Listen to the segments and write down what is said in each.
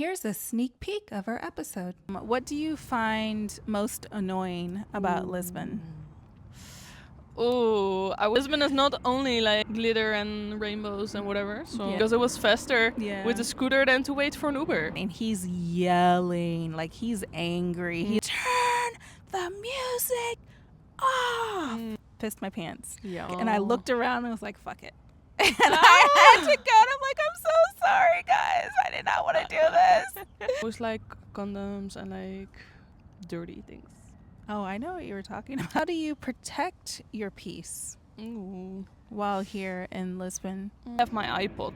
Here's a sneak peek of our episode. What do you find most annoying about Lisbon? Oh, Lisbon is not only like glitter and rainbows and whatever. So Yeah. because it was faster Yeah. with a scooter than to wait for an Uber. And he's yelling, like he's angry. He turn the music off. Pissed my pants. Yeah. And I looked around and was like, fuck it. And I had to go. And I'm like, I'm so sorry, guys. I did not want to do this. It was like condoms and like dirty things. Oh, I know what you were talking about. How do you protect your peace Ooh. while here in Lisbon? I have my iPod.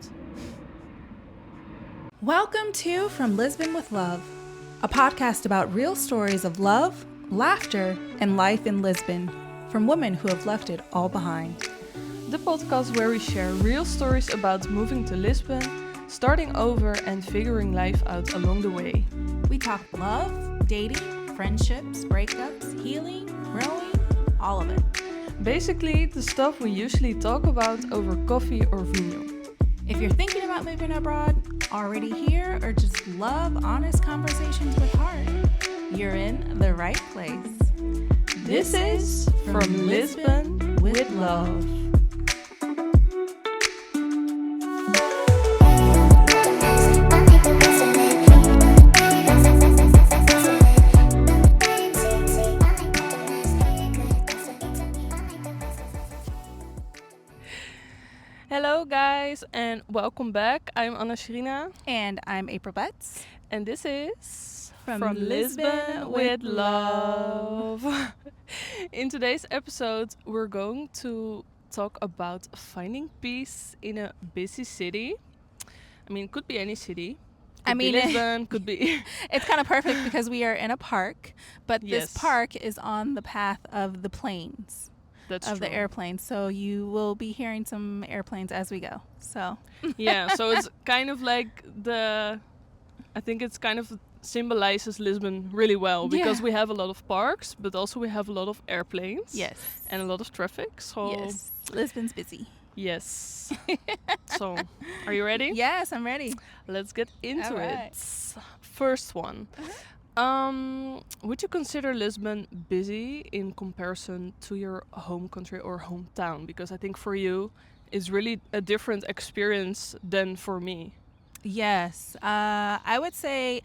Welcome to From Lisbon with Love, a podcast about real stories of love, laughter, and life in Lisbon from women who have left it all behind. The podcast where we share real stories about moving to Lisbon, starting over and figuring life out along the way. We talk love, dating, friendships, breakups, healing, growing, all of it. Basically, the stuff we usually talk about over coffee or vino. If you're thinking about moving abroad, already here, or just love honest conversations with heart, you're in the right place. This is From Lisbon with Love. Hello guys and welcome back. I'm Jirina And I'm April Betts. and this is From Lisbon with Love. In today's episode we're going to talk about finding peace in a busy city. I mean, could be any city. Could be Lisbon, could be... It's kind of perfect because we are in a park, but Yes. this park is on the path of the planes. That's of true. the airplanes, so you will be hearing some airplanes as we go. So Yeah, so it's kind of like I think it's kind of symbolizes Lisbon really well because Yeah. we have a lot of parks, but also we have a lot of airplanes. yes, And a lot of traffic. So yes, Lisbon's busy. yes. So, are you ready? Yes, I'm ready. Let's get into All right. it. First one. Would you consider Lisbon busy in comparison to your home country or hometown? Because I think for you, it's really a different experience than for me. Yes, I would say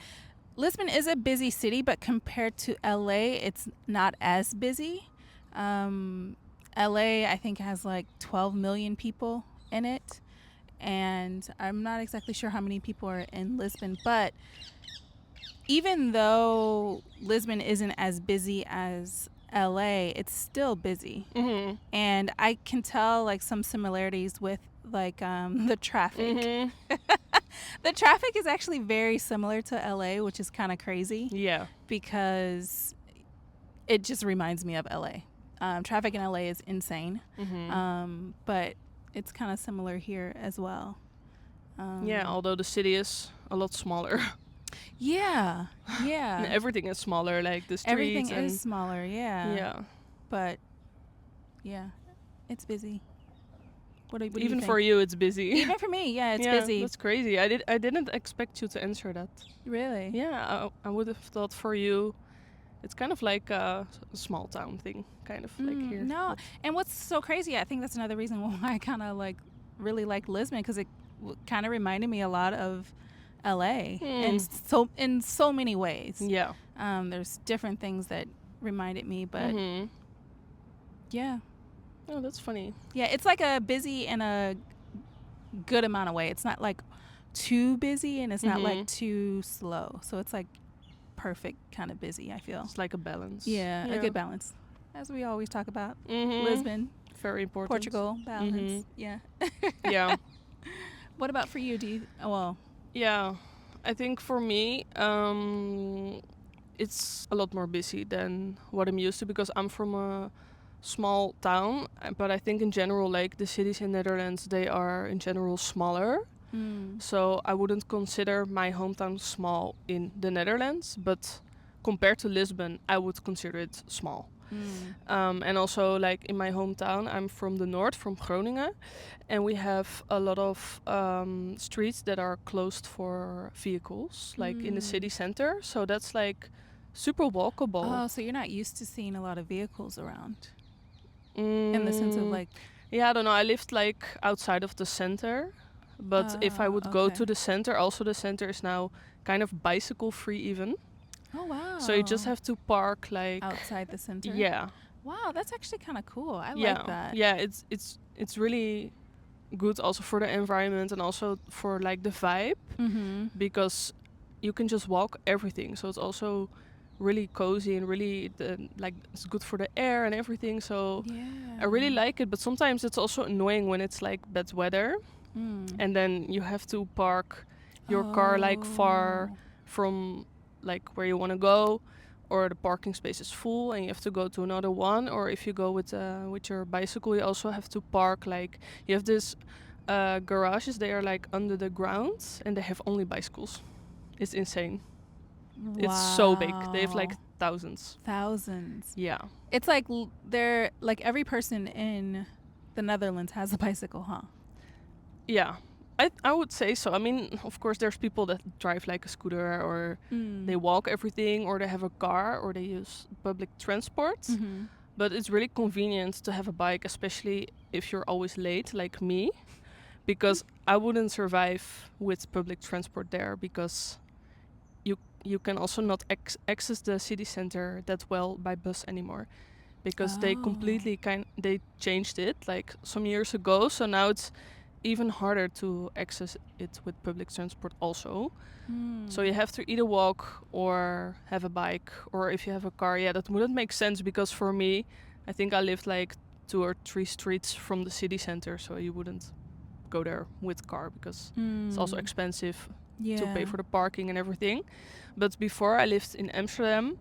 Lisbon is a busy city, but compared to LA, it's not as busy. LA, I think, has like 12 million people in it, and I'm not exactly sure how many people are in Lisbon, but even though Lisbon isn't as busy as LA, it's still busy. Mm-hmm. And I can tell like some similarities with like the traffic. Mm-hmm. The traffic is actually very similar to LA, which is kind of crazy Yeah. because it just reminds me of LA. Traffic in LA is insane, Mm-hmm. but it's kind of similar here as well. Yeah, although the city is a lot smaller. Yeah, yeah. And everything is smaller, like the streets. Everything and is smaller, yeah. Yeah. But yeah, it's busy. What do you Even think? for you, it's busy. Even for me, yeah, it's Yeah, busy. That's crazy. I didn't expect you to answer that. Really? Yeah, I would have thought for you, it's kind of like a small town thing, kind of like here. No, and what's so crazy, I think that's another reason why I kind of like really like Lisbon, because it kind of reminded me a lot of LA, and in so many ways. Yeah. There's different things that reminded me, but Mm-hmm. yeah, Oh, that's funny. yeah, it's like a busy in a good amount of way. It's not like too busy, and it's not like too slow. So it's like perfect kind of busy, I feel. It's like a balance. Yeah, a good balance, as we always talk about. Mm-hmm. Lisbon, Very important. Portugal, balance. Yeah. Yeah. What about for you? Do you? Oh, well, Yeah. I think for me, it's a lot more busy than what I'm used to because I'm from a small town. But I think in general, like the cities in Netherlands, they are in general smaller. So I wouldn't consider my hometown small in the Netherlands, but compared to Lisbon, I would consider it small. And also, like in my hometown, I'm from the north, from Groningen, and we have a lot of streets that are closed for vehicles, like in the city center. So that's like super walkable. Oh, so you're not used to seeing a lot of vehicles around in the sense of Mm, like. yeah, I don't know. I lived like outside of the center, but if I would go to Okay. the center, also the center is now kind of bicycle free even. Oh wow. So you just have to park like outside the center. yeah, Wow, that's actually kind of cool. I yeah, like that. yeah. It's really good also for the environment and also for like the vibe because you can just walk everything. So it's also really cozy and really like it's good for the air and everything. So Yeah. I really like it, but sometimes it's also annoying when it's like bad weather and then you have to park your car like far from like where you want to go, or the parking space is full and you have to go to another one. Or if you go with your bicycle, you also have to park like you have this garages. They are like under the ground and they have only bicycles. It's insane. Wow. It's so big. They have like thousands. Yeah. It's like they're like every person in the Netherlands has a bicycle, huh? Yeah. I would say so. I mean, of course, there's people that drive like a scooter or they walk everything or they have a car or they use public transport. But it's really convenient to have a bike, especially if you're always late, like me, because I wouldn't survive with public transport there because you can also not access the city center that well by bus anymore because they completely they changed it like some years ago. So now it's even harder to access it with public transport also. So you have to either walk or have a bike, or if you have a car, yeah, that wouldn't make sense because for me, I think I lived like 2 or 3 streets from the city center, so you wouldn't go there with car because it's also expensive to pay for the parking and everything. But before I lived in Amsterdam,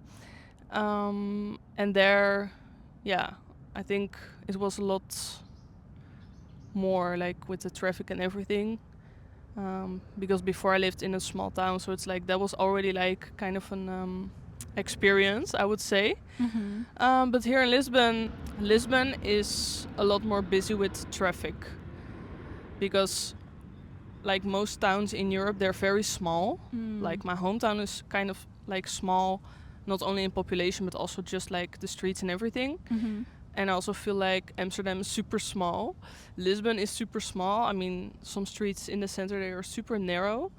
and there, yeah, I think it was a lot more like with the traffic and everything. Because before I lived in a small town, so it's like that was already like kind of an experience, I would say. But here in Lisbon is a lot more busy with traffic because like most towns in Europe, they're very small. Like my hometown is kind of like small, not only in population but also just like the streets and everything. And I also feel like Amsterdam is super small. Lisbon is super small. I mean, some streets in the center, they are super narrow.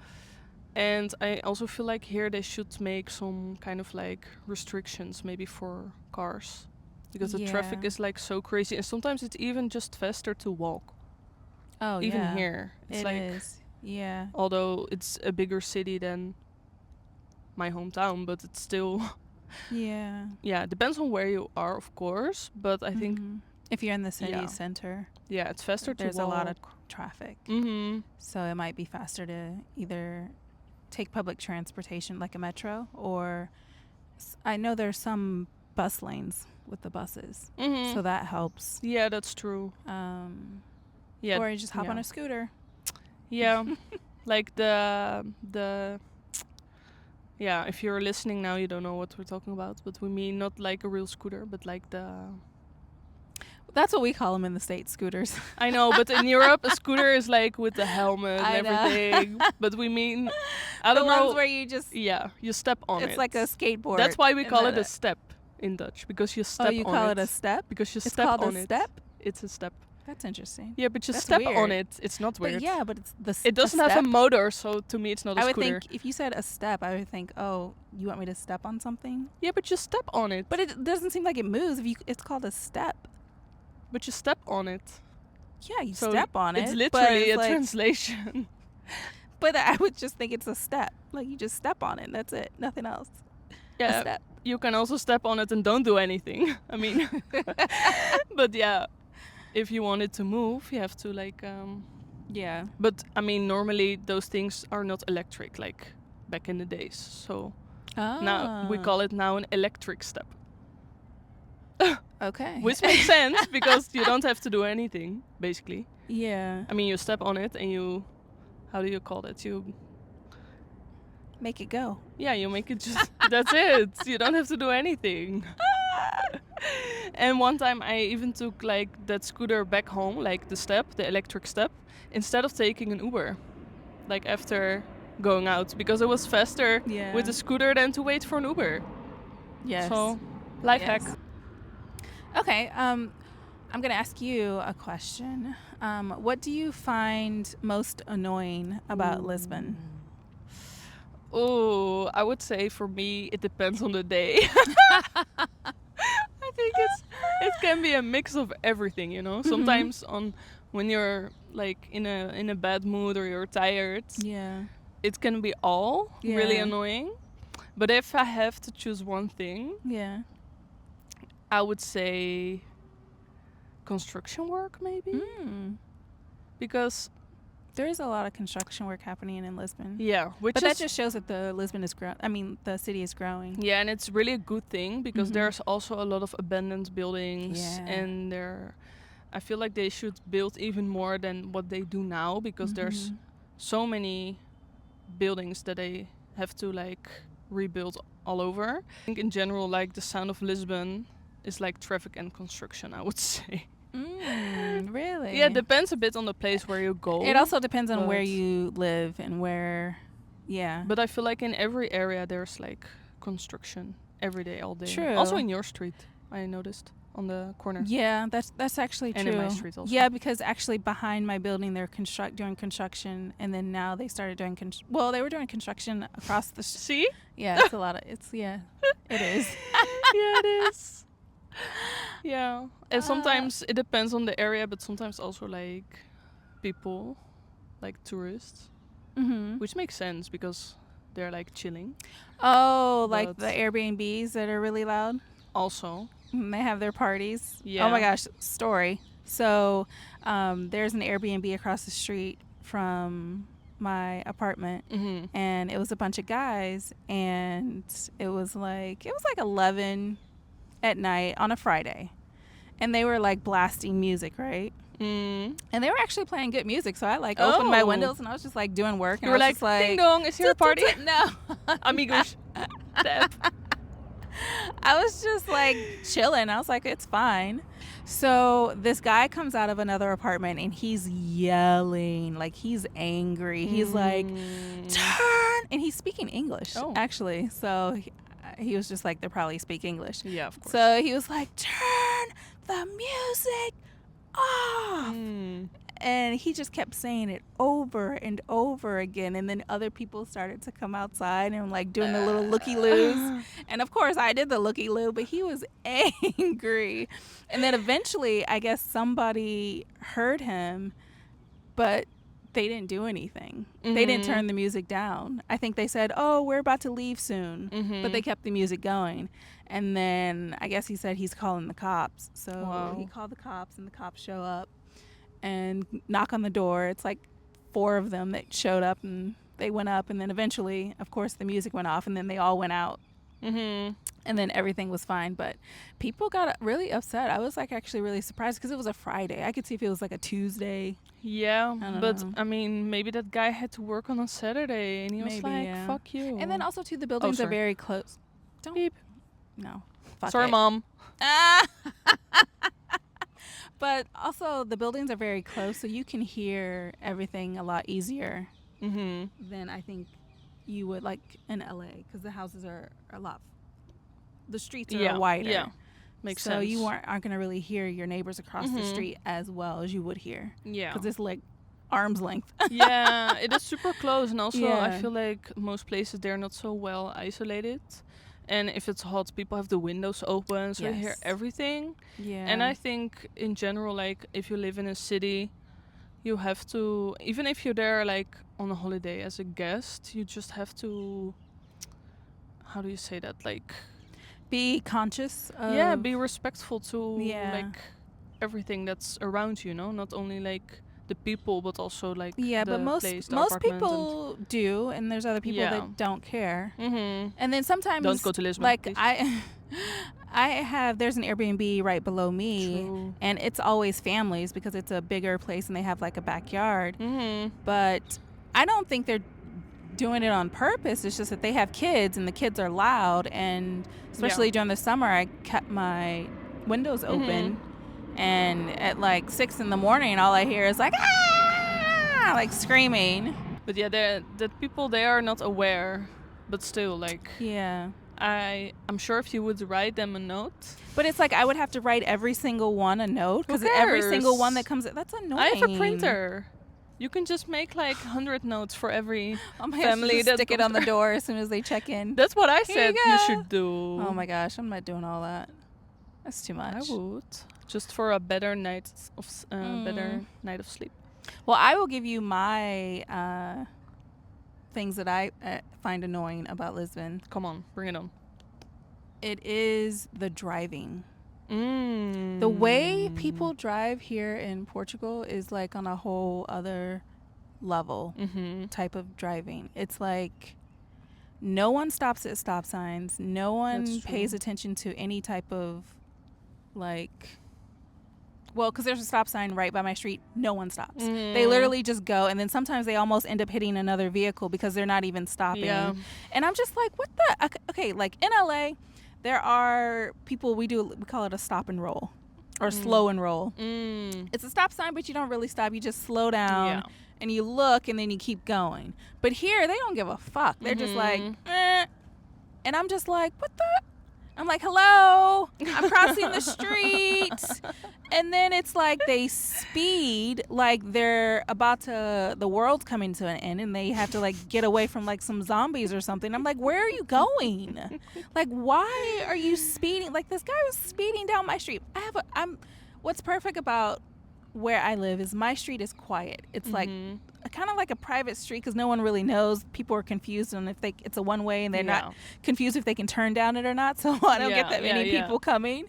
And I also feel like here they should make some kind of like restrictions maybe for cars. Because the traffic is like so crazy. And sometimes it's even just faster to walk. Oh, even yeah. here. It's It like, is. Yeah. although it's a bigger city than my hometown, but it's still Yeah. yeah, it depends on where you are, of course, but I think if you're in the city Yeah. center, yeah, it's faster to walk. there's a lot of traffic. So it might be faster to either take public transportation like a metro, or I know there's some bus lanes with the buses. So that helps. Yeah, that's true. Yeah. Or you just hop on a scooter. Yeah. Like the yeah, if you're listening now, you don't know what we're talking about, but we mean not like a real scooter, but like the That's what we call them in the States, scooters. I know, but in Europe, a scooter is like with the helmet I and know. everything. But we mean, I The don't know. ones where you just, Yeah, you step on it. it's like a skateboard. That's why we and call then it a step in Dutch, because you step Oh, on it. you call it a step? Because you It's step called on a it. step? It's a step. That's interesting. Yeah, but you That's step on weird. it. It's not weird. But yeah, but it's the It doesn't have a motor, so to me it's not a I would scooter. think if you said a step, I would think, oh, you want me to step on something? Yeah, but you step on it. But it doesn't seem like it moves. If you, it's called a step. But you step on it. Yeah, you So step on it. It's but literally it's a like, translation. But I would just think it's a step. Like you just step on it. That's it. Nothing else. A Yeah, step. you can also step on it and don't do anything. I mean, but yeah, if you want it to move, you have to like. Yeah. But I mean, normally those things are not electric like back in the days. So now we call it now an electric step. Okay. Which makes sense because you don't have to do anything, basically. Yeah. I mean, you step on it and you, how do you call it? You, Make it go. yeah, you make it just, that's it. You don't have to do anything. And one time I even took like that scooter back home, like the electric step, instead of taking an Uber, like after going out, because it was faster Yeah. with the scooter than to wait for an Uber. Yes. So, life Yes. hack. Okay. I'm gonna ask you a question. What do you find most annoying about Lisbon? Oh, I would say for me it depends on the day. I think it can be a mix of everything, you know. Sometimes on when you're like in a bad mood or you're tired, Yeah. it can be all really Yeah. annoying. But if I have to choose one thing, Yeah. I would say construction work maybe, because There is a lot of construction work happening in Lisbon. yeah, which But is that just shows that the city is growing. yeah, and it's really a good thing because there's also a lot of abandoned buildings, Yeah. and I feel like they should build even more than what they do now, because there's so many buildings that they have to like rebuild all over. I think in general, like the sound of Lisbon is like traffic and construction, I would say. Really? Yeah, it depends a bit on the place where you go. It also depends on where but- you live and where. Yeah. But I feel like in every area there's like construction every day, all day. True. Also in your street, I noticed on the corner. Yeah, that's actually true. And in my street also. Yeah, because actually behind my building they're doing construction, and then now they started doing they were doing construction across the. See? Yeah, it's a lot of it is. Yeah, it is. Yeah, and sometimes it depends on the area, but sometimes also like people, like tourists, which makes sense because they're like chilling. Oh, like But- the Airbnbs that are really loud. Also, And they have their parties. Yeah. Oh my gosh, story. So there's an Airbnb across the street from my apartment, and it was a bunch of guys, and it was like 11 at night on a Friday, and they were like blasting music, right? And they were actually playing good music, so I like opened my Oh. windows and I was just like doing work. you And were I was like, just ding dong, is here a party? No. Amigos. Tap. I was just like chilling. I was like, it's fine. So this guy comes out of another apartment and he's yelling, like he's angry. He's like, turn, and he's speaking English, Oh. actually. So he was just like, they probably speak English. Yeah, of course. So he was like, turn the music off. And he just kept saying it over and over again. And then other people started to come outside and like doing the little looky-loos. And of course I did the looky-loo, but he was angry. And then eventually I guess somebody heard him, but they didn't do anything. They didn't turn the music down. I think they said, oh, we're about to leave soon. But they kept the music going. And then I guess he said he's calling the cops. So Wow. he called the cops, and the cops show up and knock on the door. It's like 4 of them that showed up, and they went up, and then eventually, of course, the music went off, and then they all went out, and then everything was fine. But people got really upset. I was like actually really surprised because it was a Friday. I could see if it was like a Tuesday. Yeah, don't but know. I mean, maybe that guy had to work on a Saturday, and he was Maybe, like, yeah. "Fuck you." And then also too, the buildings are sorry. very close. Don't Beep. no. Fuck Sorry, it. Mom. But also the buildings are very close, so you can hear everything a lot easier than I think you would like in LA, because the houses are a lot. The streets are wider. Yeah, makes sense. So you aren't going to really hear your neighbors across the street as well as you would here. Yeah. Because it's like arm's length. Yeah, it is super close, and also I Yeah. feel like most places they're not so well isolated, and if it's hot, people have the windows open, so you hear Yes. everything. Yeah. And I think in general, like if you live in a city, you have to, even if you're there like on a holiday as a guest, you just have to, how do you say that, like be conscious of. yeah, be respectful to Yeah. like everything that's around you, know, not only like the people but also like Yeah, the but most place, the most apartment, people do, and there's other people Yeah. that don't care. and And then sometimes don't go to Lisbon, like please. there's an Airbnb right below me. True. And it's always families because it's a bigger place and they have like a backyard. But I don't think they're doing it on purpose. It's just that they have kids and the kids are loud. And especially during the summer, I kept my windows open, and at like 6 in the morning, all I hear is like, ah, like screaming. But yeah, the people, they are not aware, but still, like, Yeah. I'm sure if you would write them a note. But it's like I would have to write every single one a note, because Who every single cares? one that comes, that's annoying. I have a printer. You can just make like 100 notes for every family family that stick it on the door as soon as they check in. That's what I Here said you you go. should do. Oh my gosh, I'm not doing all that. That's too much. I would, just for a better night of sleep. Well, I will give you my things that I find annoying about Lisbon. Come on, bring it on. It is the driving. Mm. The way people drive here in Portugal is like on a whole other level type of driving. It's like no one stops at stop signs. No one pays attention to any type of like, well, because there's a stop sign right by my street. No one stops. They literally just go, and then sometimes they almost end up hitting another vehicle because they're not even stopping. Yeah. And I'm just like, what the? Okay, like in LA, there are people, we call it a stop and roll or slow and roll. It's a stop sign, but you don't really stop. You just slow down and you look, and then you keep going. But here, they don't give a fuck. They're just like, eh. And I'm just like, what the? I'm like, hello, I'm crossing the street. And then it's like they speed like they're about to, the world's coming to an end, and they have to like get away from like some zombies or something. I'm like, where are you going? Like, why are you speeding? Like, this guy was speeding down my street. What's perfect about where I live is my street is quiet. It's like kind of like a private street, because no one really knows. People are confused on if it's a one way, and they're not confused if they can turn down it or not. So I don't get that many people coming.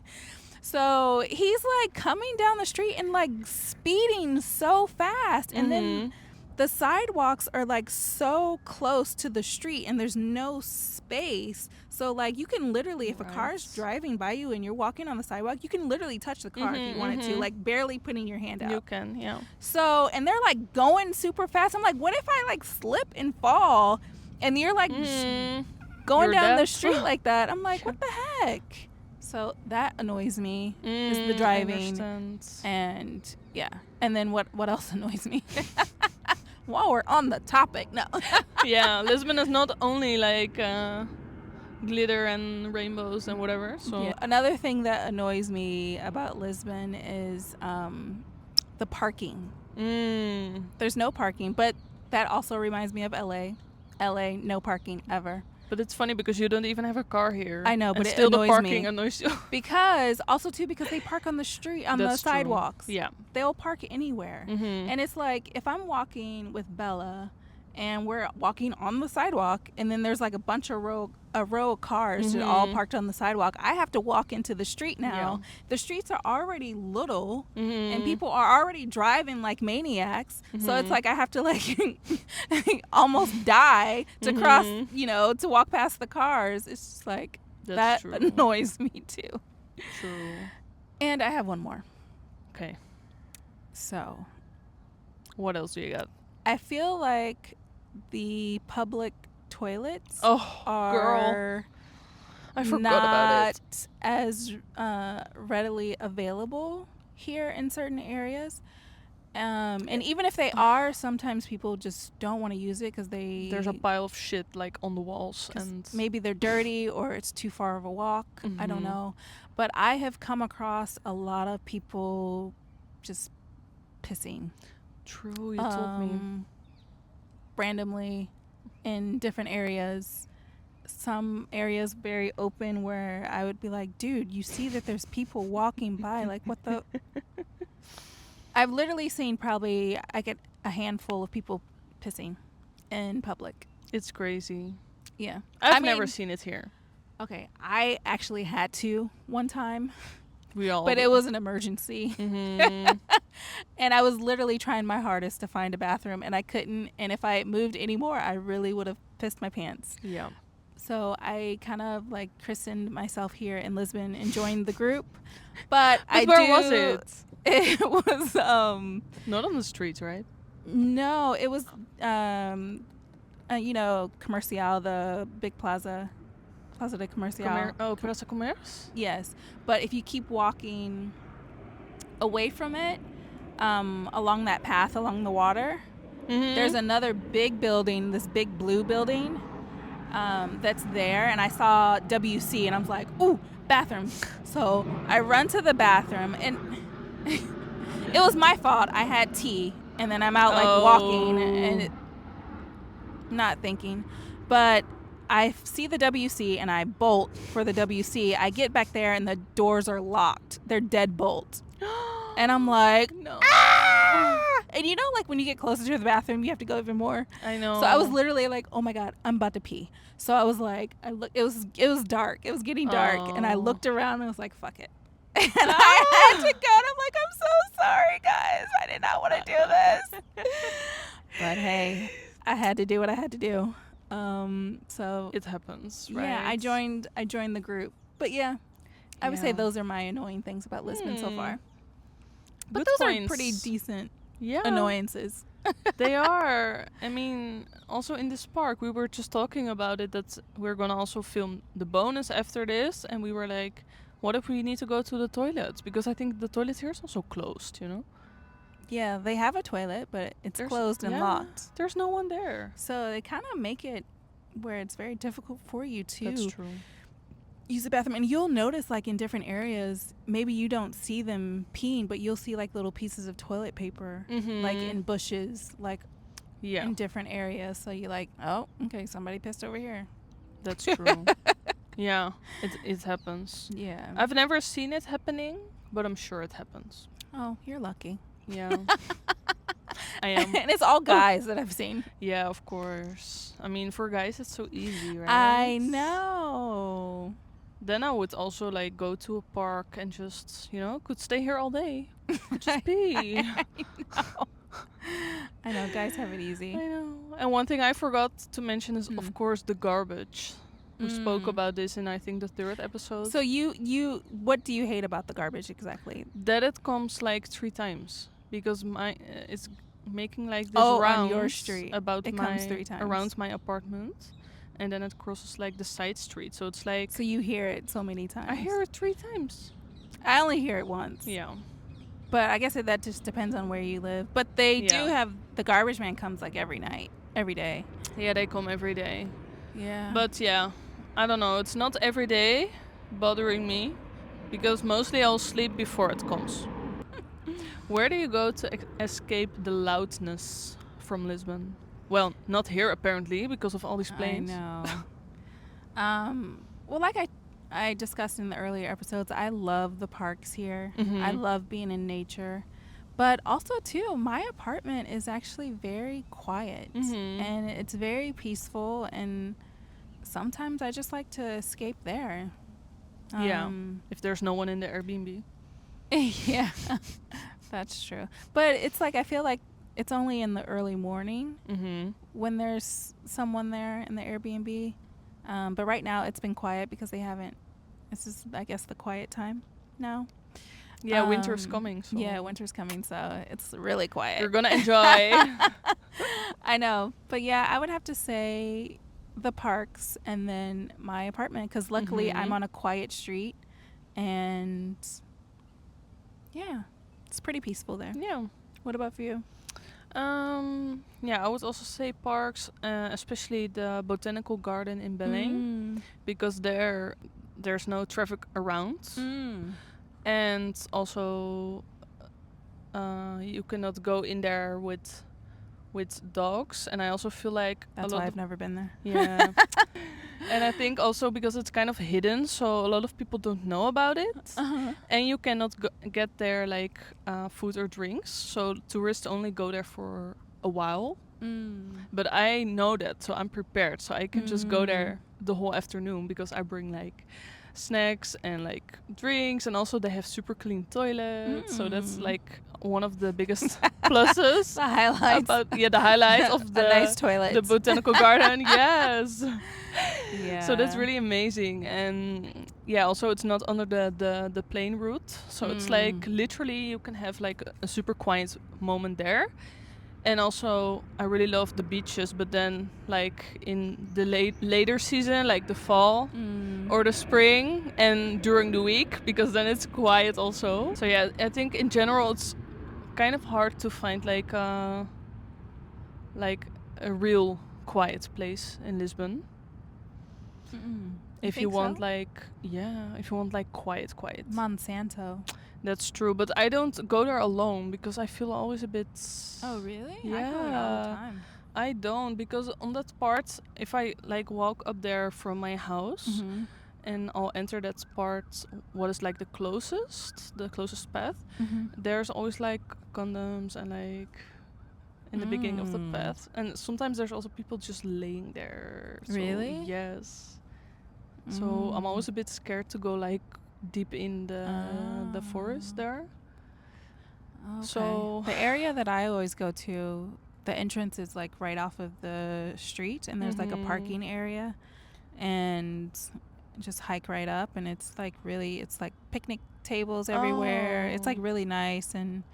So he's like coming down the street and like speeding so fast, and then the sidewalks are like so close to the street, and there's no space. So like you can literally, if a car's driving by you and you're walking on the sidewalk, you can literally touch the car if you wanted to, like barely putting your hand out. You can, yeah. So, and they're like going super fast. I'm like, what if I like slip and fall, and you're like going down the street like that? I'm like, what the heck? So that annoys me, is the driving. And yeah. And then what else annoys me? While we're on the topic, no. Yeah, Lisbon is not only like glitter and rainbows and whatever. So Another thing that annoys me about Lisbon is the parking. There's no parking, but that also reminds me of LA. LA, no parking ever. But it's funny because you don't even have a car here. I know, but it still annoys the parking me. Annoys you. Because they park on the street, on the sidewalks. True. Yeah. They'll park anywhere. And it's like, if I'm walking with Bella and we're walking on the sidewalk, and then there's like a row of cars that all parked on the sidewalk, I have to walk into the street now. The streets are already little, and people are already driving like maniacs. So it's like I have to like almost die to cross, to walk past the cars. It's just like, that annoys me too. True. And I have one more. Okay. So, what else do you got? I feel like the public toilets are girl. I forgot not about it. as readily available here in certain areas. And even if they are, sometimes people just don't want to use it because there's a pile of shit like on the walls, and maybe they're dirty or it's too far of a walk. I don't know. But I have come across a lot of people just pissing. True, you told me. Randomly in different areas. Some areas very open where I would be like, dude, you see that there's people walking by. Like, what the? I've literally seen probably, I get a handful of people pissing in public. It's crazy. Yeah. I've never seen it here. Okay. I actually had to one time. But it was an emergency. And I was literally trying my hardest to find a bathroom, and I couldn't. And if I moved anymore, I really would have pissed my pants. Yeah. So I kind of like christened myself here in Lisbon and joined the group. But where was it? It was not on the streets, right? No, it was Comercial, the big plaza. Plaza de Comercial. Plaza Commerce? Yes. But if you keep walking away from it, along that path along the water, there's another big building, this big blue building, that's there. And I saw WC and I was like, ooh, bathroom. So I run to the bathroom and it was my fault. I had tea and then I'm out like walking and not thinking. But I see the WC and I bolt for the WC. I get back there and the doors are locked. They're deadbolt. And I'm like, no. Ah! And you know, like when you get closer to the bathroom, you have to go even more. I know. So I was literally like, oh my God, I'm about to pee. So I was like, it was dark. It was getting dark. And I looked around and I was like, fuck it. And I had to go. And I'm like, I'm so sorry, guys. I did not want to do this. But hey, I had to do what I had to do. So it happens, right? Yeah, I joined the group. But yeah, I would say those are my annoying things about Lisbon so far. But Good those points. are pretty decent Yeah, annoyances. They are. I mean, also in this park, we were just talking about it, that we're gonna also film the bonus after this, and we were like, what if we need to go to the toilet? Because I think the toilet here is also closed, you know? Yeah, they have a toilet, but it's closed and locked. There's no one there. So they kind of make it where it's very difficult for you to That's true. use the bathroom. And you'll notice, like, in different areas, maybe you don't see them peeing, but you'll see, like, little pieces of toilet paper, like, in bushes, like, in different areas. So you're like, oh, okay, somebody pissed over here. That's true. Yeah, it happens. Yeah. I've never seen it happening, but I'm sure it happens. Oh, you're lucky. Yeah. I am. And it's all guys that I've seen. Yeah, of course. I mean, for guys, it's so easy, right? I know. Then I would also like go to a park and just, could stay here all day. Just pee. I know, guys have it easy. I know. And one thing I forgot to mention is, of course, the garbage. We spoke about this in, I think, the 3rd episode. So what do you hate about the garbage exactly? That it comes like 3 times, because it's making like this round on your street. Comes 3 times around my apartment, and then it crosses like the side street. So it's like, so you hear it so many times. I hear it 3 times. I only hear it once. Yeah. But I guess that just depends on where you live. But they do have, the garbage man comes like every night, every day. Yeah, they come every day. Yeah. But yeah, I don't know. It's not every day bothering me, because mostly I'll sleep before it comes. Where do you go to escape the loudness from Lisbon? Well, not here apparently, because of all these planes. I know. Well, like I discussed in the earlier episodes, I love the parks here. I love being in nature. But also, too, my apartment is actually very quiet. And it's very peaceful. And sometimes I just like to escape there. If there's no one in the Airbnb. Yeah, that's true. But it's like, I feel like it's only in the early morning when there's someone there in the Airbnb. But right now it's been quiet because it's just, I guess, the quiet time now. Yeah, winter's coming. So. Yeah, winter's coming, so it's really quiet. You're going to enjoy. I know. But yeah, I would have to say the parks and then my apartment, because luckily I'm on a quiet street, and yeah, it's pretty peaceful there. Yeah. What about for you? I would also say parks, especially the botanical garden in Belém, because there's no traffic around, and also you cannot go in there with dogs, and I also feel like that's why I've never been there. Yeah. And I think also because it's kind of hidden, so a lot of people don't know about it, and you cannot get there like food or drinks, so tourists only go there for a while. But I know that, so I'm prepared, so I can just go there the whole afternoon, because I bring like snacks and like drinks, and also they have super clean toilets, so that's like one of the biggest pluses. The highlights. The highlight of the nice toilet, the botanical garden. Yes. Yeah. So that's really amazing, and yeah, also it's not under the plane route, so it's like literally you can have like a super quiet moment there. And also I really love the beaches, but then like in the later season, like the fall, or the spring, and during the week, because then it's quiet also. So yeah, I think in general it's kind of hard to find like a real quiet place in Lisbon. If you want quiet. Monsanto. That's true, but I don't go there alone because I feel always a bit. Oh, really? Yeah. I go there all the time. I don't, because on that part, if I like walk up there from my house and I'll enter that part, what is like the closest path, there's always like condoms and like in the beginning of the path, and sometimes there's also people just laying there. So, really? Yes. So I'm always a bit scared to go like deep in the forest there. Okay. So the area that I always go to, the entrance is like right off of the street, and there's like a parking area, and just hike right up, and it's like picnic tables everywhere. It's like really nice, and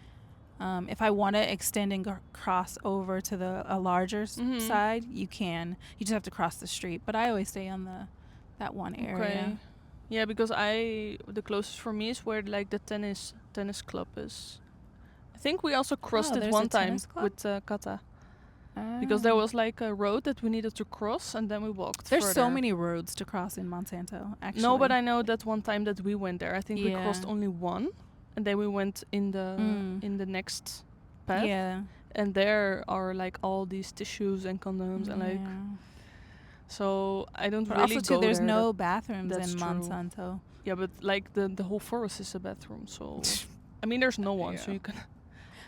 if I want to extend and cross over to a larger side, you can. You just have to cross the street, but I always stay on that one area. Okay. Yeah, because the closest for me is where like the tennis club is. I think we also crossed it one time with Kata. Because there was like a road that we needed to cross, and then we walked There's further. so many roads to cross in Monsanto, actually. No, but I know that one time that we went there, I think we crossed only one, and then we went in the next path. Yeah. And there are like all these tissues and condoms and like. So I don't but really also, too, go there's there. no bathrooms in true. Monsanto. Yeah, but like the whole forest is a bathroom, so I mean there's no one, so you can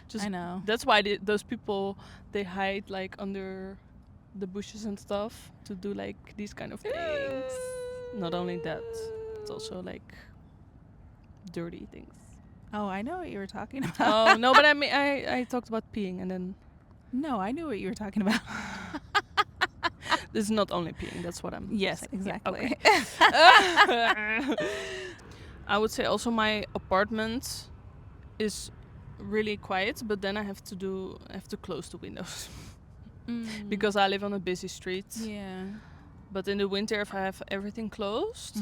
just. I know. That's why those people, they hide like under the bushes and stuff to do like these kind of things. Not only that, it's also like dirty things. Oh, I know what you were talking about. Oh no, but I mean I talked about peeing, and then. No, I knew what you were talking about. This is not only peeing, that's what I'm Yes, saying. exactly. Yeah, okay. I would say also my apartment is really quiet, but then I have to close the windows because I live on a busy street. Yeah. But in the winter, if I have everything closed,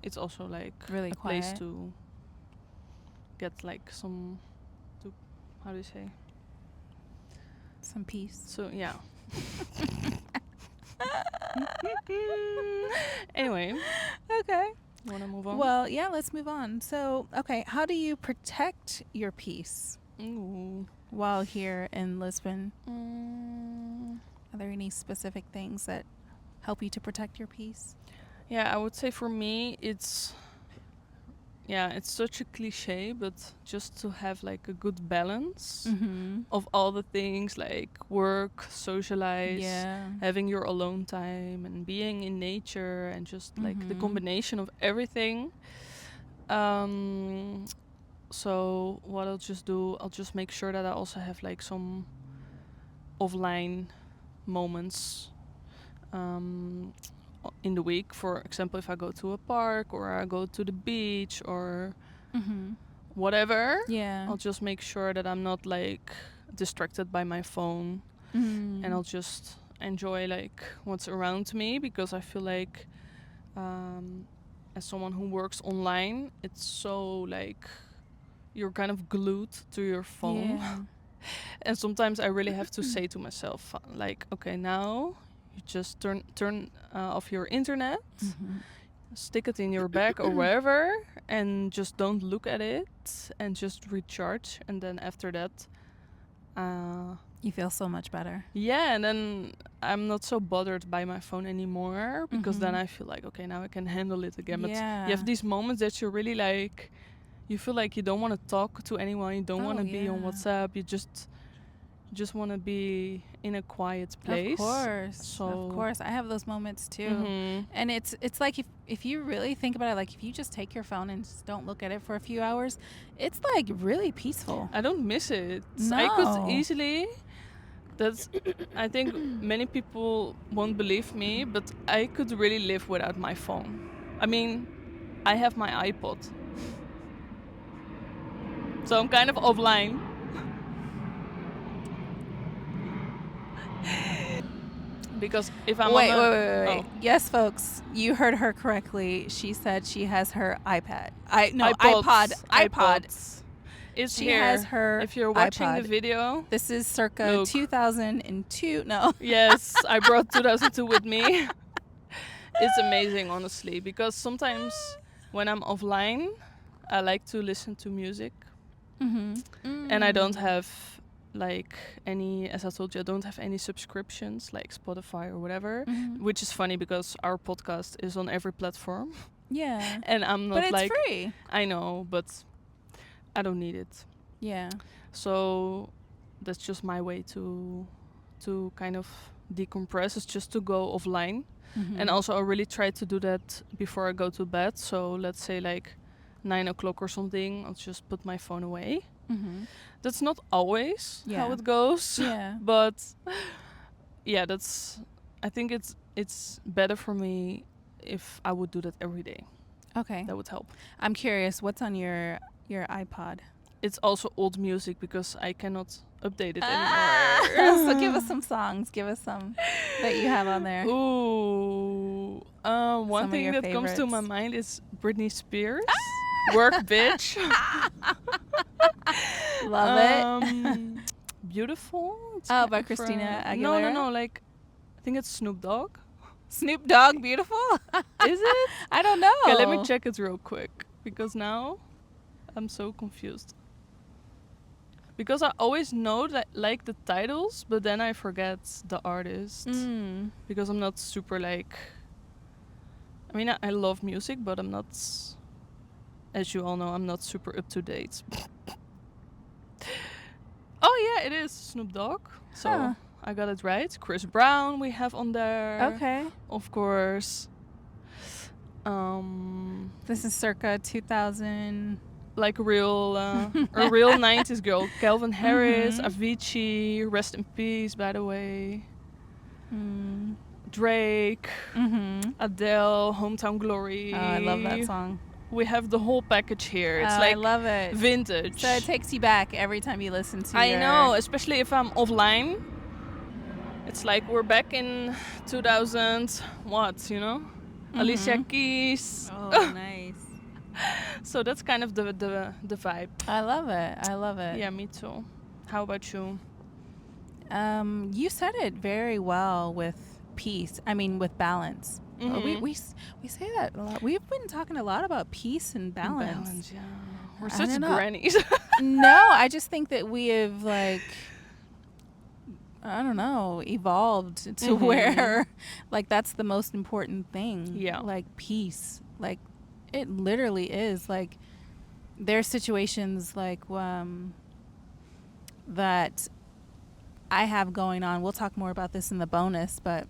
it's also like really a quiet. place to get like how do you say? Some peace. So yeah. Anyway. Okay. You want to move on? Well, yeah, let's move on. So, okay, how do you protect your peace while here in Lisbon? Are there any specific things that help you to protect your peace? Yeah, I would say for me it's such a cliche, but just to have like a good balance of all the things like work, socialize, having your alone time, and being in nature, and just like the combination of everything. So what I'll just do, I'll just make sure that I also have like some offline moments in the week. For example, if I go to a park or I go to the beach or whatever, I'll just make sure that I'm not like distracted by my phone, and I'll just enjoy like what's around me, because I feel like as someone who works online, it's so like you're kind of glued to your phone. And sometimes I really have to say to myself like, okay, now you just turn off your internet, stick it in your bag or wherever, and just don't look at it, and just recharge. And then after that, you feel so much better. Yeah, and then I'm not so bothered by my phone anymore, because then I feel like, okay, now I can handle it again. But you have these moments that you're really like, you feel like you don't want to talk to anyone, you don't want to be on WhatsApp, you just want to be in a quiet place. Of course, I have those moments too. And it's like if you really think about it, like if you just take your phone and just don't look at it for a few hours, it's like really peaceful. I don't miss it. No. I could easily. I think many people won't believe me, but I could really live without my phone. I mean, I have my iPod, so I'm kind of offline. Because if I'm Wait. Oh. Yes, folks, you heard her correctly. She said she has her iPad. iPods. iPod. It's She here. has her If you're watching the iPod. video, This is circa look. 2002. No. Yes, I brought 2002 with me. It's amazing, honestly, because sometimes when I'm offline, I like to listen to music. And I don't have like any, as I told you, I don't have any subscriptions like Spotify or whatever, which is funny because our podcast is on every platform. Yeah. And I'm not But it's like, free. I know, but I don't need it. Yeah. So that's just my way to kind of decompress, is just to go offline. And also I really try to do that before I go to bed. So let's say like 9 o'clock or something, I'll just put my phone away. That's not always how it goes. Yeah. But yeah, I think it's better for me if I would do that every day. Okay. That would help. I'm curious, what's on your iPod? It's also old music because I cannot update it anymore. So give us some songs. Give us some that you have on there. Ooh. One thing that comes to my mind is Britney Spears. Work, bitch. Love it. Beautiful. It's Oh, kind by of, Christina Aguilera? No. Like, I think it's Snoop Dogg. Snoop Dogg, Beautiful? Is it? I don't know. Okay, let me check it real quick. Because now I'm so confused. Because I always know that, like, the titles, but then I forget the artist. Because I'm not super, like... I mean, I love music, but I'm not... As you all know, I'm not super up to date. Oh, yeah, it is Snoop Dogg. So I got it right. Chris Brown we have on there. Okay. Of course. This is circa 2000... Like a real 90s girl. Calvin Harris, Avicii, rest in peace, by the way. Drake, Adele, Hometown Glory. Oh, I love that song. We have the whole package here. It's like I love it. Vintage. So it takes you back every time you listen to I know, especially if I'm offline. It's like we're back in 2000, Alicia Keys. Oh, nice. So that's kind of the vibe. I love it. Yeah, me too. How about you? You said it very well with peace. I mean, with balance. We say that a lot. We've been talking a lot about peace and balance. Yeah. We're such grannies. No, I just think that we have, like, I don't know, evolved to where, like, that's the most important thing. Yeah. Like, peace. Like, it literally is. Like, there's situations, like, that I have going on. We'll talk more about this in the bonus, but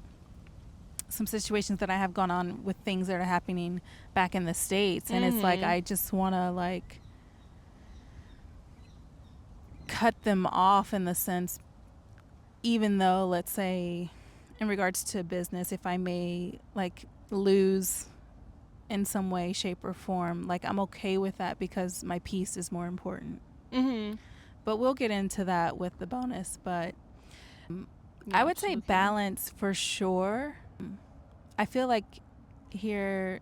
some situations that I have gone on with things that are happening back in the States. And it's like, I just want to, like, cut them off in the sense, even though, let's say, in regards to business, if I may, like, lose in some way, shape, or form, like, I'm okay with that because my peace is more important. But we'll get into that with the bonus. But I would say balance for sure. I feel like here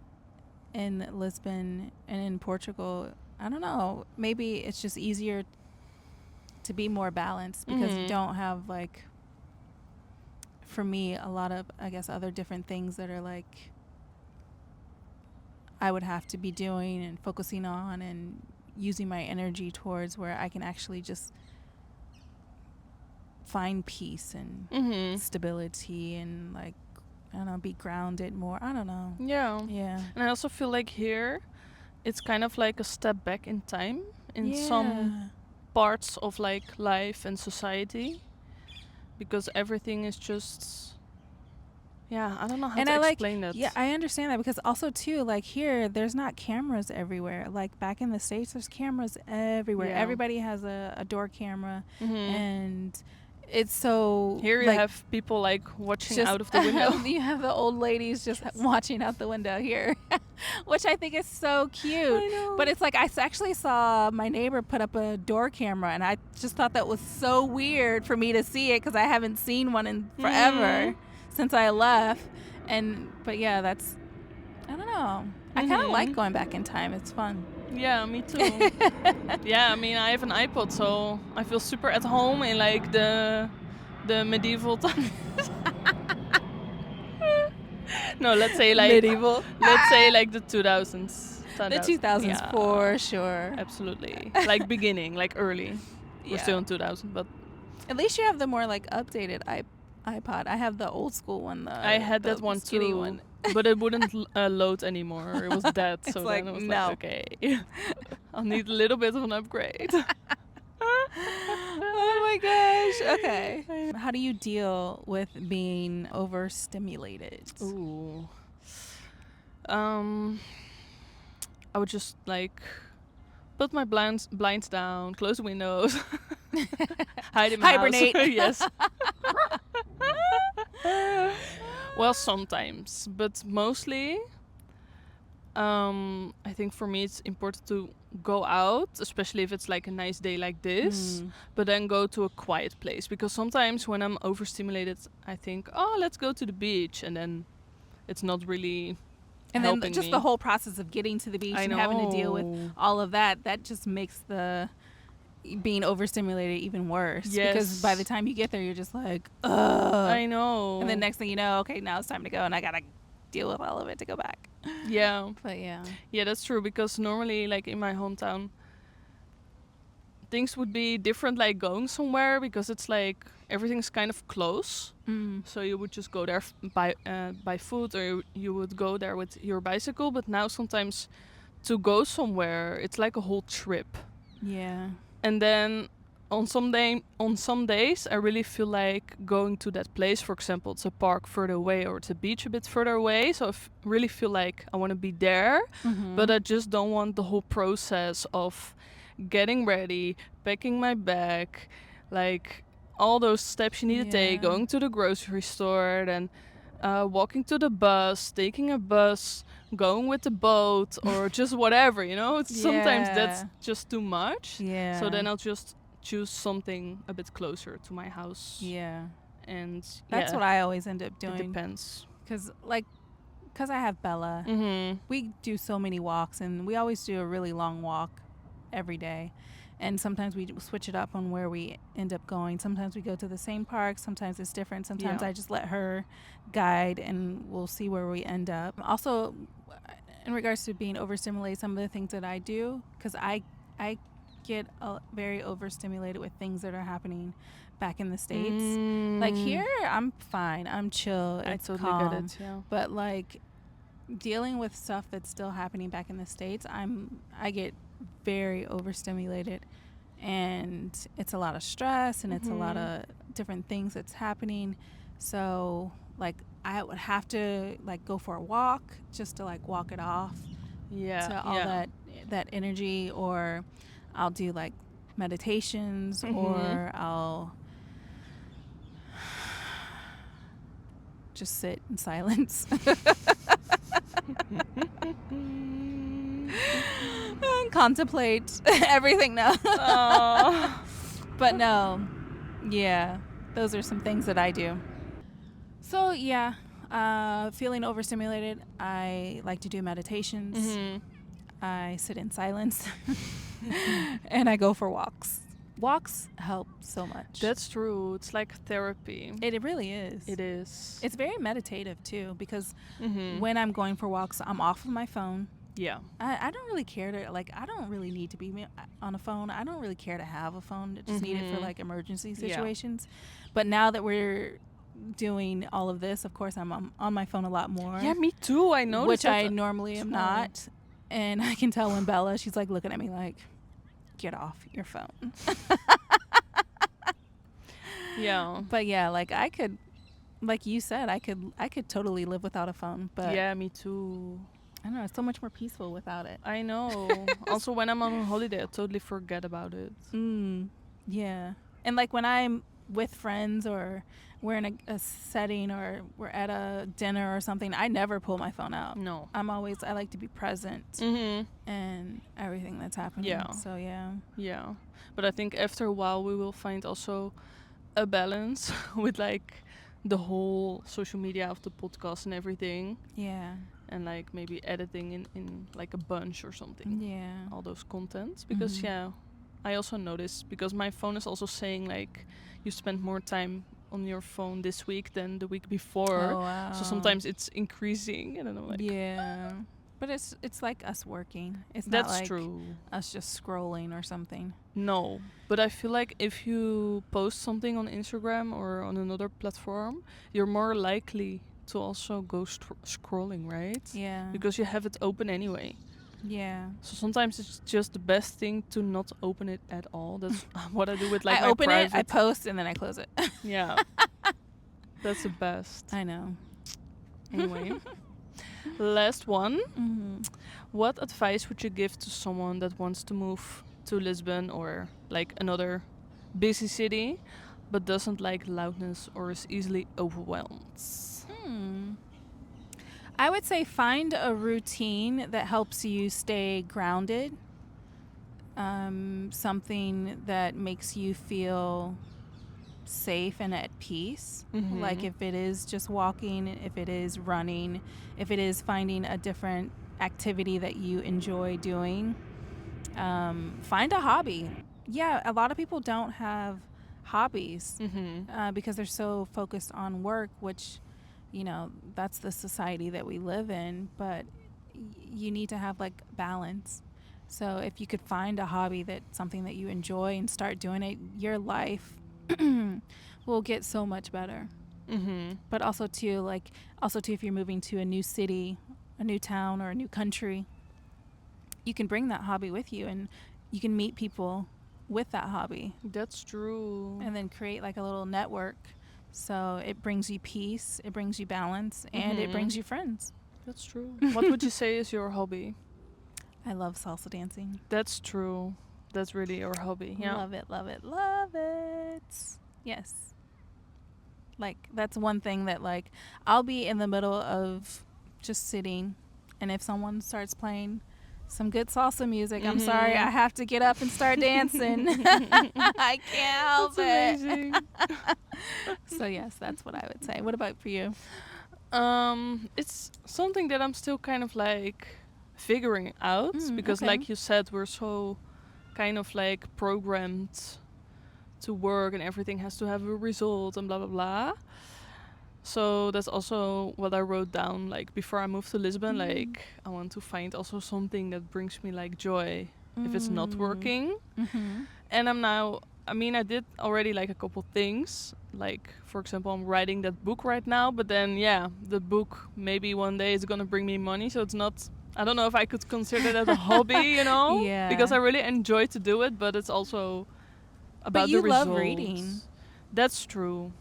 in Lisbon and in Portugal, I don't know, maybe it's just easier to be more balanced because you don't have, like, for me, a lot of, I guess, other different things that are, like, I would have to be doing and focusing on and using my energy towards, where I can actually just find peace and stability and, like, I don't know, be grounded more. I don't know. Yeah. And I also feel like here it's kind of like a step back in time in some parts of, like, life and society, because everything is just, I don't know how to explain that. Yeah, I understand that, because also too, like, here there's not cameras everywhere. Like, back in the States, there's cameras everywhere. Everybody has a door camera, and it's so here you, like, have people, like, watching out of the window. You have the old ladies just watching out the window here, which I think is so cute. I know. But it's like, I actually saw my neighbor put up a door camera, and I just thought that was so weird for me to see it because I haven't seen one in forever. since I left. But yeah, that's, I don't know. I kind of like going back in time. It's fun. Yeah, me too. Yeah, I mean, I have an iPod, so I feel super at home in like the medieval time. No, let's say like Medieval. the 2000s. The 2000s Yeah, for sure. absolutely. Like beginning, like early. We're still in 2000, but At least you have the more like updated iPod. I have the old school one. I had the that one skinny too. one. But it wouldn't load anymore. It was dead. It's So like, then it was no. like, okay, I'll need a little bit of an upgrade. Oh my gosh. Okay. How do you deal with being overstimulated? Ooh. I would just like put my blinds down, close the windows, hide in my Hibernate. house. Yes. Well, sometimes, but mostly, I think for me it's important to go out, especially if it's like a nice day like this, but then go to a quiet place, because sometimes when I'm overstimulated, I think, oh, let's go to the beach, and then it's not really And helping then just me. the whole process of getting to the beach and having to deal with all of that just makes the being overstimulated even worse. Yes. Because by the time you get there, you're just like, ugh. I know. And then next thing you know, okay, now it's time to go, and I gotta deal with all of it to go back. Yeah. But yeah. Yeah, that's true, because normally, like in my hometown, things would be different, like going somewhere, because it's like everything's kind of close. So you would just go there by foot, or you would go there with your bicycle. But now sometimes to go somewhere, it's like a whole trip. Yeah. And then on some days, I really feel like going to that place. For example, it's a park further away, or it's a beach a bit further away. So I really feel like I want to be there, but I just don't want the whole process of getting ready, packing my bag, like all those steps you need to take, going to the grocery store, then walking to the bus, taking a bus, going with the boat, or just whatever, you know? Sometimes that's just too much. Yeah. So then I'll just choose something a bit closer to my house. Yeah. And that's what I always end up doing. It depends. Because I have Bella, we do so many walks, and we always do a really long walk every day. And sometimes we switch it up on where we end up going. Sometimes we go to the same park. Sometimes it's different. Sometimes I just let her guide, and we'll see where we end up. Also, in regards to being overstimulated, some of the things that I do, because I get very overstimulated with things that are happening back in the States. Like here, I'm fine. I'm chill. It's totally calm. get it, yeah. But like dealing with stuff that's still happening back in the States, I get very overstimulated, and it's a lot of stress, and it's a lot of different things that's happening. So like I would have to like go for a walk just to like walk it off to all that energy, or I'll do like meditations, or I'll just sit in silence. Contemplate everything now. But no, yeah, those are some things that I do. So yeah, feeling overstimulated, I like to do meditations. I sit in silence and I go for walks. Walks help so much. That's true. It's like therapy. It really is. It is. It's very meditative too, because when I'm going for walks, I'm off of my phone. Yeah. I don't really care to, like, I don't really need to be on a phone. I don't really care to have a phone. I just need it for, like, emergency situations. Yeah. But now that we're doing all of this, of course, I'm on my phone a lot more. Yeah, me too. I noticed which I normally am not. And I can tell when Bella, she's, like, looking at me like, get off your phone. Yeah. But, yeah, like, I could, like you said, I could totally live without a phone. But yeah, me too. I don't know, it's so much more peaceful without it. I know. Also, when I'm on holiday, I totally forget about it. Yeah. And like when I'm with friends, or we're in a setting, or we're at a dinner or something, I never pull my phone out. No. I like to be present and everything that's happening. Yeah. So yeah. Yeah. But I think after a while we will find also a balance with like the whole social media of the podcast and everything, Yeah. and like maybe editing in like a bunch or something. Yeah. All those contents, because Mhm. I also noticed, because my phone is also saying like you spend more time on your phone this week than the week before. Oh wow. So sometimes it's increasing, and then I'm like, Yeah. But it's like us working. It's not that's like true. us just scrolling or something. No, but I feel like if you post something on Instagram or on another platform, you're more likely to also go scrolling, right? Yeah. Because you have it open anyway. Yeah. So sometimes it's just the best thing to not open it at all. That's what I do with like I my open private. it, I post, and then I close it. Yeah, that's the best. I know. Anyway, last one. Mm-hmm. What advice would you give to someone that wants to move to Lisbon or like another busy city, but doesn't like loudness or is easily overwhelmed? I would say find a routine that helps you stay grounded. Something that makes you feel safe and at peace. Mhm. Like if it is just walking, if it is running, if it is finding a different activity that you enjoy doing. Find a hobby. Yeah, a lot of people don't have hobbies because they're so focused on work, which, that's the society that we live in. But you need to have like balance. So if you could find a hobby that's something that you enjoy and start doing it, your life will get so much better. But also too, if you're moving to a new city, a new town, or a new country, you can bring that hobby with you, and you can meet people with that hobby. That's true. And then create like a little network. So it brings you peace, it brings you balance, and it brings you friends. That's true. What would you say is your hobby? I love salsa dancing. That's true. That's really your hobby. Yeah. Love it, love it, love it. Yes. Like, that's one thing that, like, I'll be in the middle of just sitting, and if someone starts playing some good salsa music, I'm sorry, I have to get up and start dancing. I can't help That's it. amazing. So, yes, that's what I would say. What about for you? It's something that I'm still kind of like figuring out, because okay. like you said, we're so kind of like programmed to work and everything has to have a result and blah blah blah. So that's also what I wrote down, like before I moved to Lisbon. Like I want to find also something that brings me like joy if it's not working. And I did already like a couple things, like for example I'm writing that book right now, but then the book maybe one day is gonna bring me money, so it's not, I don't know if I could consider that a hobby, Yeah. because I really enjoy to do it, but it's also about the results. But you love reading. That's true.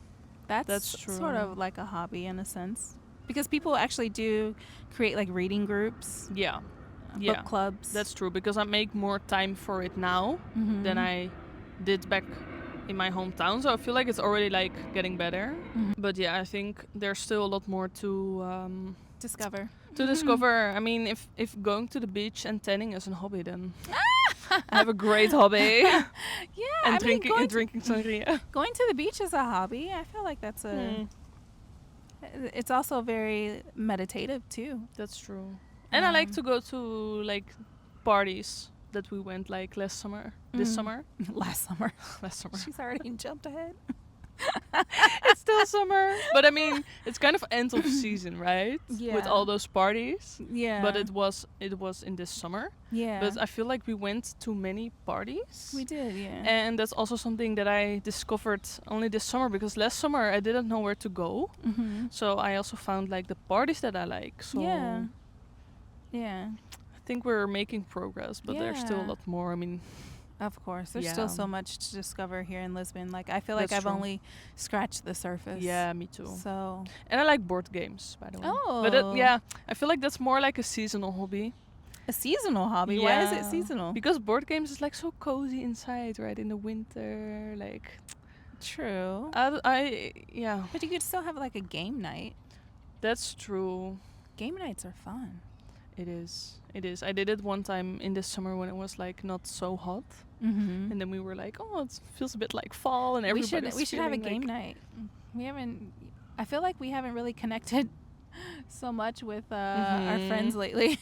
That's true. sort of like a hobby in a sense, because people actually do create like reading groups, book clubs. That's true, because I make more time for it now than I did back in my hometown, so I feel like it's already like getting better. But I think there's still a lot more to discover. discover. I mean, if going to the beach and tanning is a hobby, then I have a great hobby. And drinking sangria. Going to the beach is a hobby. I feel like that's it's also very meditative too. That's true. And I like to go to like parties that we went like last summer. This summer. Last summer. Last summer. She's already jumped ahead. It's still summer. But I mean, it's kind of end of season, right? Yeah. With all those parties. Yeah. But it was in this summer. Yeah. But I feel like we went to many parties. We did, yeah. And that's also something that I discovered only this summer, because last summer I didn't know where to go. So I also found like the parties that I like. So yeah. I think we're making progress, but there's still a lot more. I mean, of course, there's still so much to discover here in Lisbon. Like, I feel like That's I've true. only scratched the surface. Yeah, me too. So, and I like board games, by the way. Oh. But I feel like that's more like a seasonal hobby. a seasonal hobby. Why is it seasonal? Because board games is like so cozy inside, right? In the winter, like. True. Yeah. But you could still have like a game night. That's true. Game nights are fun. It is. I did it one time in the summer when it was like not so hot, and then we were like, oh, it feels a bit like fall, and everybody. We should have a game night. We haven't. I feel like we haven't really connected so much with our friends lately.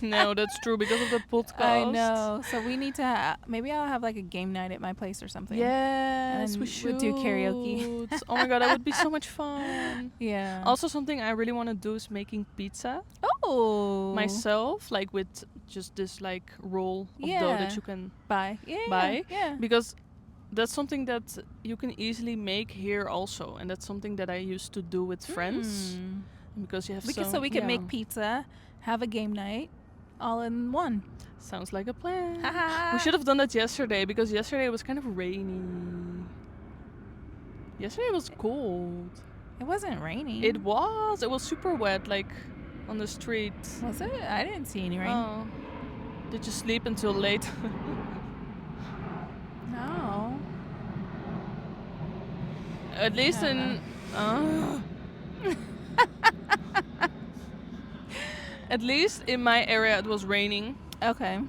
No, that's true because of the podcast. I know. So we need to maybe I'll have like a game night at my place or something. Yes, And we then should we'll do karaoke. Oh my god, that would be so much fun. Yeah. Also, something I really want to do is making pizza Oh. myself, like with just this like roll of dough that you can buy. Yeah. because that's something that you can easily make here also, and that's something that I used to do with friends because you have so we could make pizza, have a game night, all in one. Sounds like a plan. We should have done that yesterday because yesterday was kind of rainy. Yesterday was cold. It wasn't raining. It was super wet, like on the street. Was it? I didn't see any rain. Oh. Did you sleep until late? No. At least at least in my area it was raining. Okay.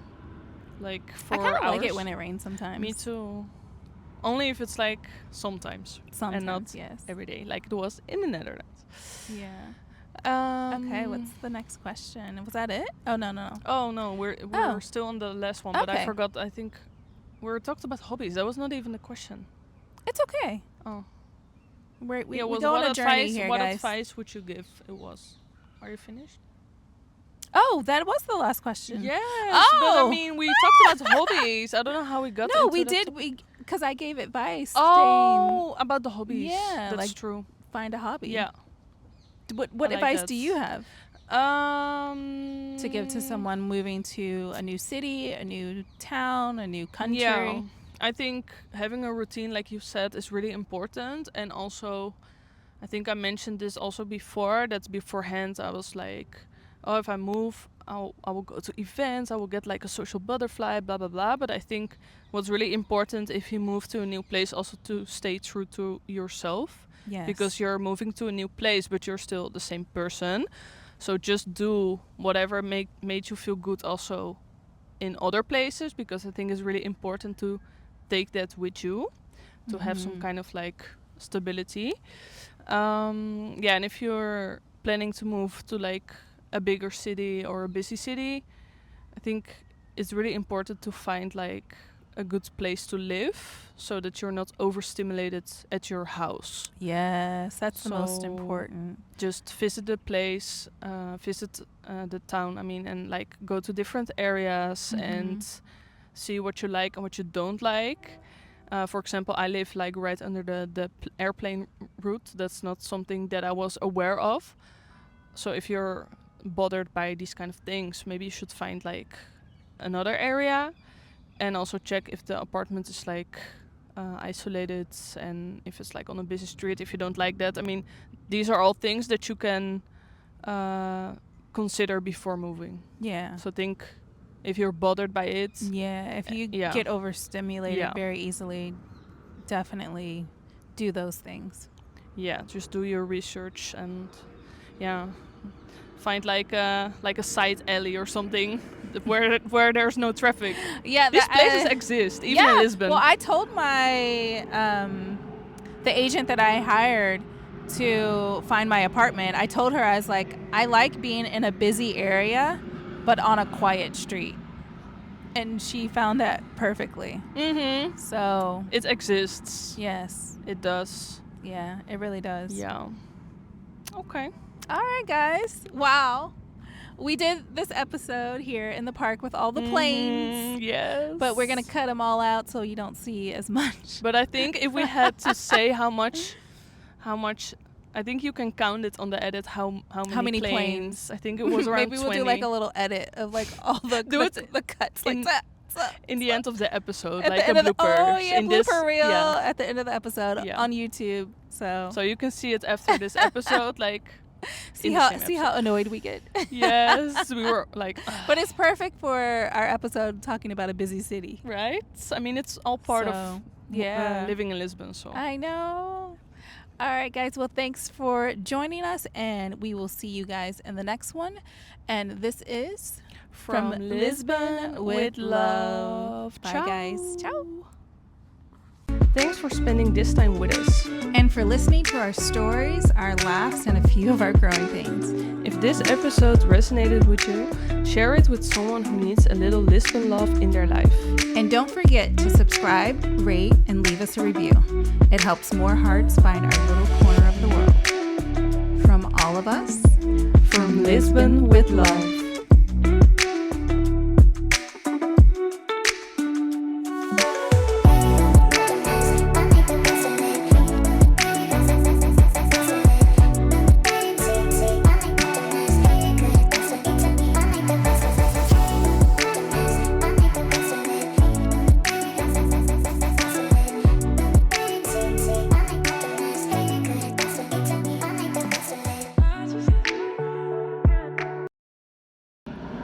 Like 4 I kind of hours. like it when it rains sometimes. Me too. Only if it's like sometimes and not every day, like it was in the Netherlands. Yeah. Okay, what's the next question? Was that it? Oh no. Oh no, we're still on the last one, but I forgot. I think we talked about hobbies. That was not even the question. It's okay. Oh. We go on a journey here, what guys. advice would you give? Are you finished? Oh, that was the last question. Yes. Oh. But I mean, we talked about hobbies. I don't know how we got into No, we that. did. Because I gave advice. Oh, about the hobbies. Yeah. That's true. Find a hobby. Yeah. What advice do you have? To give to someone moving to a new city, a new town, a new country? Yeah. I think having a routine, like you said, is really important. And also, I think I mentioned this also before. That's beforehand. I was like, oh, if I move, I will go to events. I will get like a social butterfly, blah, blah, blah. But I think what's really important if you move to a new place, also to stay true to yourself. Yes. Because you're moving to a new place, but you're still the same person. So just do whatever made you feel good also in other places, because I think it's really important to take that with you, to have some kind of like stability. And if you're planning to move to like a bigger city or a busy city, I think it's really important to find like a good place to live so that you're not overstimulated at your house. Yes, that's the most important. Just visit the place, visit the town, and like go to different areas and see what you like and what you don't like. For example, I live like right under the airplane route. That's not something that I was aware of. So if you're bothered by these kind of things, maybe you should find like another area. And also check if the apartment is like isolated and if it's like on a busy street, if you don't like that. These are all things that you can consider before moving. Yeah. So think if you're bothered by it. Yeah, if you get overstimulated very easily, definitely do those things. Yeah, just do your research and find like a side alley or something where there's no traffic. Yeah, these places exist even in Lisbon. Well, I told my the agent that I hired to find my apartment. I told her, I was like, I like being in a busy area, but on a quiet street, and she found that perfectly. So it exists. Yes, it does. Yeah, it really does. Yeah. Okay. All right, guys. Wow. We did this episode here in the park with all the planes. Yes. But we're going to cut them all out so you don't see as much. But I think if we had to say how much, I think you can count it on the edit how many planes. I think it was around Maybe we'll 20. do like a little edit of like all the cuts. Like that. In the end of the episode, at like a blooper. Blooper reel at the end of the episode on YouTube. So you can see it after this episode, like see how annoyed we get. Yes, we were like but it's perfect for our episode talking about a busy city, right? It's all part of living in Lisbon. So I know. All right, guys. Well, thanks for joining us, and we will see you guys in the next one. And this is From Lisbon with love. Bye, Ciao. guys. Ciao. Thanks for spending this time with us. And for listening to our stories, our laughs, and a few of our growing pains. If this episode resonated with you, share it with someone who needs a little Lisbon love in their life. And don't forget to subscribe, rate, and leave us a review. It helps more hearts find our little corner of the world. From all of us, From Lisbon with love.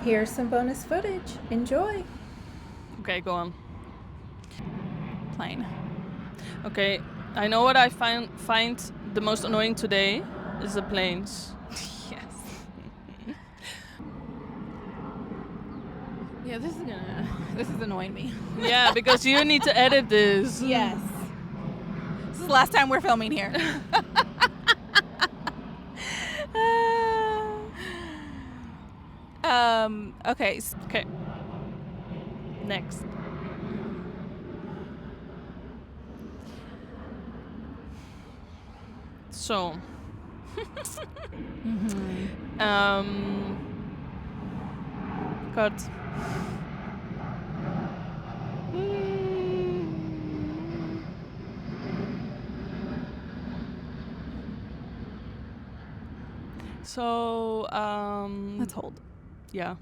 here's some bonus footage. Enjoy. Okay, go on. Plane. Okay, I know what I find the most annoying today is the planes. Yes. Yeah, this is annoying me. Yeah, because you need to edit this. Yes. This is the last time we're filming here. Okay. Okay. Next. So. Cut. So, Let's hold. yeah.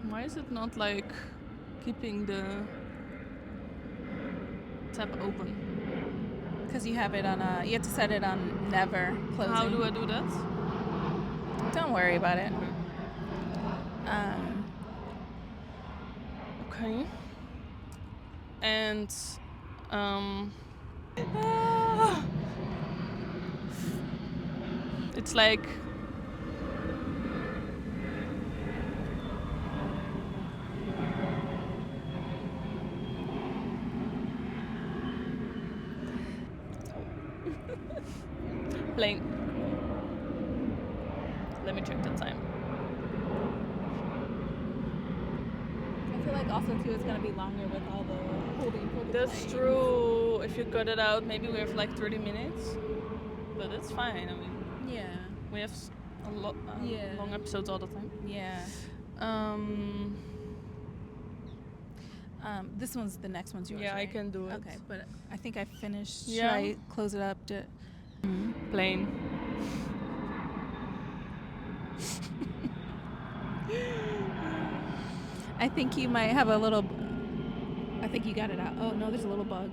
Why is it not like keeping the tab open? Because you have it on you have to set it on never closing. How do I do that? Don't worry about it. Okay. And it's like plane. Let me check the time. I feel like also too it's gonna be longer with all the holding for the That's plane. true. If you cut it out, maybe we have like 30 minutes. But it's fine. I mean, Yeah. we have Yeah. long episodes all the time. Yeah. This one's the next one's yours. Yeah, I right? can do it. Okay, but I think I finished. Yeah. Should I close it up to? Plane. I think you might have a little. I think you got it out. Oh no, there's a little bug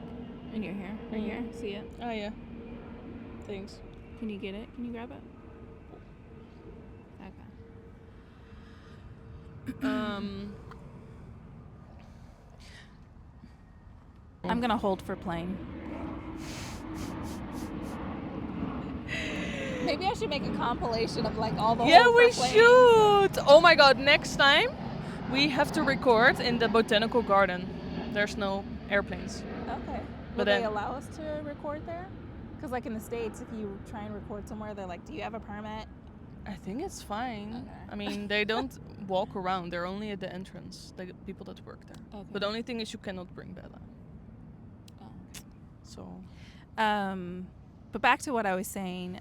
in your hair. Right here. See it? Oh yeah. Thanks. Can you get it? Can you grab it? Okay. I'm gonna hold for plane. Maybe I should make a compilation of like all the. Yeah, hold we for planes. should. Oh my god, next time we have to record in the botanical garden. There's no airplanes. Okay. Will But they then- allow us to record there? Because like in the States, if you try and record somewhere, they're like, "Do you have a permit?" I think it's fine. Okay. I mean, they don't walk around. They're only at the entrance, the people that work there. Okay. But the only thing is you cannot bring Bella. Oh. So But back to what I was saying.